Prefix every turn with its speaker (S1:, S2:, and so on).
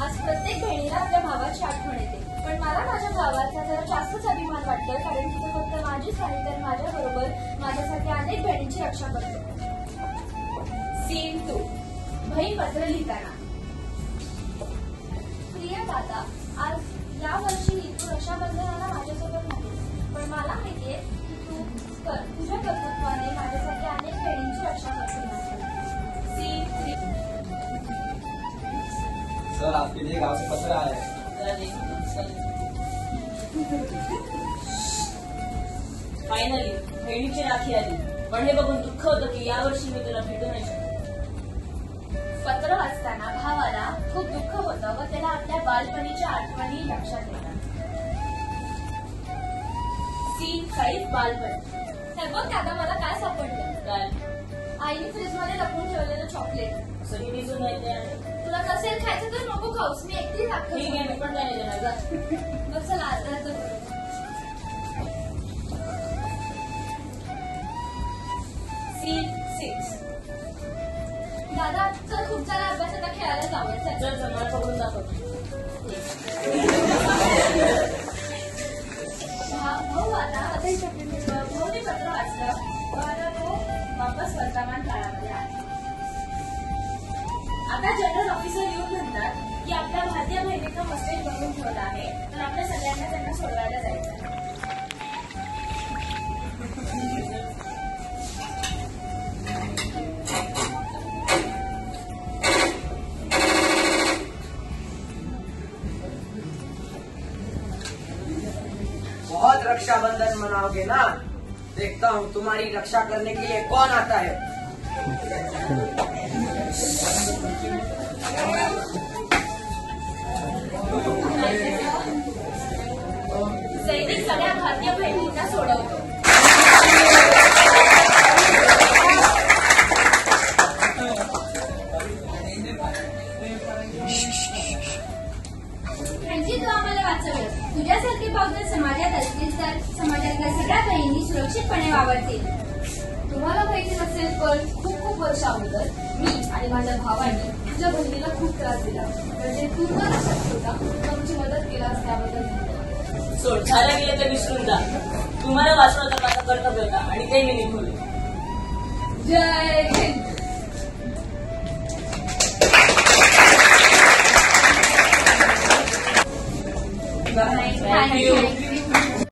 S1: आज प्रत्येक बहिणीला आपल्या भावाची आठवण येते, पण मला माझ्या भावाचा जरा जास्तच अभिमान वाटतो, कारण तिथे फक्त माझीच नाही तर माझ्याबरोबर माझ्यासारख्या अनेक बहिणींची रक्षा करतो. सीन 2. बहीण पत्र लिहिताना. प्रिय दादा, आज या वर्षी तू रक्षाबंधनाला माझ्यासोबत नाही, पण मला माहितीये की तू तुझ्या कर्तृत्वाने माझ्यासारख्या अनेक बहिणींची रक्षा करतो. सीन 3.
S2: सर, आपके लिए गांव से पत्र आया है.
S3: फायनली बहिणीची राखी आली, पण हे बघून दुःख होतं की यावर्षी मी तुला भेटू नाही शकतो.
S1: पत्र वाचताना भावाला खूप दुःख होतं व त्याला आपल्या बालपणीच्या आठवणी लक्षात येतात. सीन 5. बालपण. हे बघ दादा, मला काय सापडलं.
S3: काय?
S1: आईने फ्रीजमध्ये लपवून ठेवलेलं चॉकलेट.
S3: सगळी दिसून येते.
S1: तुला नसेल खायचं तर नको खाऊस, मी एकटी
S3: ठीक आहे, मी पण काय देणार जा.
S1: मग चला आता सीन 6. दादा चल, खूप सारा अभ्यास, आता खेळायला जावं.
S3: चल मला पकडून दाखव.
S1: भाऊ आता भाऊने पत्र वाचलं व आता तो वापस वर्तमान काळामध्ये आला. आता जनरल ऑफिसर येऊन म्हणतात की आपल्या भारतीय बहिणीचा मस्तेज बनवून ठेवला आहे, तर आपल्या सगळ्यांना त्यांना सोडवायला जायचं आहे.
S4: बहुत रक्षाबंधन मनाओगे ना, देखता हूँ तुम्हारी रक्षा करने के लिए कौन आता है.
S1: सैनिक सगळ्या भारतीय बहिणींना सोडवतो. रणजित, तू आम्हाला वाचवलं. तुझ्यासारखे पावलं समाजात असतील तर समाजातल्या सगळ्या बहिणी सुरक्षितपणे वावरतील. तुम्हाला माहिती नसेल पण खूप खूप वर्ष अगोदर मी आणि माझ्या भावाने तुझ्या बहिणीला खूप त्रास दिला, म्हणजे तू न लक्षात होता तुमची मदत केलास त्याबद्दल.
S3: सोड, झालं गेलं तर विसरून जा. तुम्हाला वाचवलं तर माझं कर्तव्य होता आणि ते मी निभवलं.
S1: जय हिंद.
S3: थँक्यू.